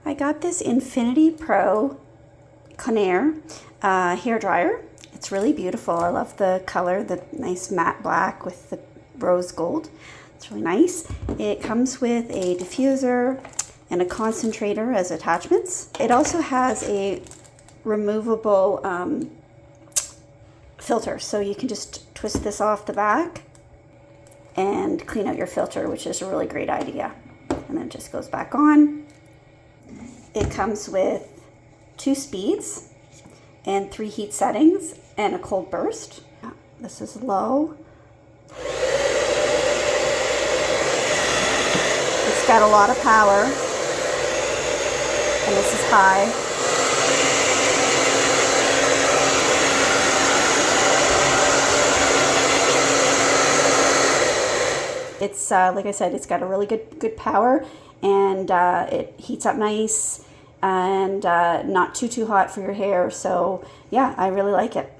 I got this INFINITI PRO Conair hair dryer. It's really beautiful. I love the color, the nice matte black with the rose gold. It's really nice. It comes with a diffuser and a concentrator as attachments. It also has a removable filter, so you can just twist this off the back and clean out your filter, which is a really great idea. And then it just goes back on. It comes with 2 speeds and 3 heat settings and a cold burst. This is low. It's got a lot of power, and this is high. It's like I said, it's got a really good power, and it heats up nice and not too hot for your hair. So yeah, I really like it.